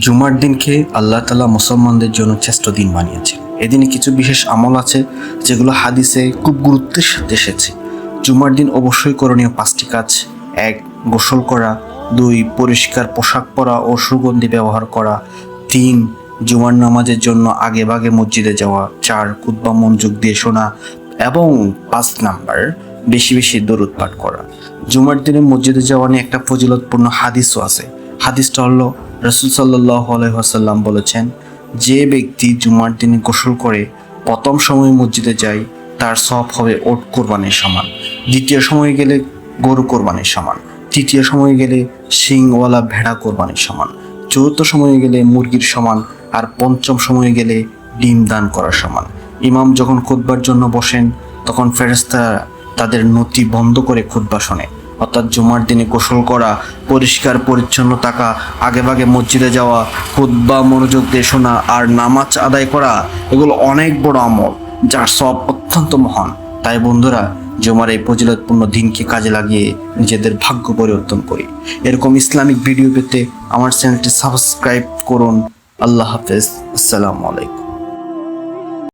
জুমার দিনকে আল্লাহ তাআলা মুসলমানদের জন্য শ্রেষ্ঠ দিন বানিয়েছেন। এদিনে কিছু বিশেষ আমল আছে যেগুলো হাদিসে খুব গুরুত্বের সাথে এসেছে। জুমার দিন অবশ্যই করণীয় 5টি কাজ। 1. গোসল করা। 2. পরিষ্কার পোশাক পরা ও সুগন্ধি ব্যবহার করা। 3. জুমার নামাজের জন্য আগে ভাগে মসজিদে যাওয়া। 4. খুতবা মনোযোগ দিয়ে শোনা এবং 5 নাম্বার বেশি বেশি দরুদ পাঠ করা। জুমার দিনে মসজিদে যাওয়া নিয়ে একটা ফজিলতপূর্ণ হাদিসও আছে। হাদিসটা হলো রাসূল সাল্লাল্লাহু আলাইহি ওয়াসাল্লাম বলেছেন, যে ব্যক্তি জুমার দিনে গোসল করে প্রথম সময় মসজিদে যায় তার সওয়াব হবে ওট কোরবানির সমান, দ্বিতীয় সময়ে গেলে গরু কোরবানির সমান, তৃতীয় সময়ে গেলে শিংওয়ালা ভেড়া কোরবানির সমান, চতুর্থ সময়ে গেলে মুরগির সমান, আর পঞ্চম সময়ে গেলে ডিম দান করার সমান। ইমাম যখন খুতবার জন্য বসেন তখন ফেরেশতারা তাদের নথি বন্ধ করে খুতবা শোনে। অর্থাৎ জুমার দিনে গোসল করা, পরিষ্কার পরিচ্ছন্ন থাকা, আগেভাগে মসজিদে যাওয়া, খুতবা মনোযোগ দিয়ে শোনা আর নামাজ আদায় করা, এগুলো অনেক বড় আমল যার সব অত্যন্ত মহান। তাই বন্ধুরা, জুমার এই ফজিলতপূর্ণ দিনকে কাজে লাগিয়ে নিজেদের ভাগ্য পরিবর্তন করি। এরকম ইসলামিক ভিডিও পেতে আমার চ্যানেলটি সাবস্ক্রাইব করুন। আল্লাহ হাফেজ। আসসালামু আলাইকুম।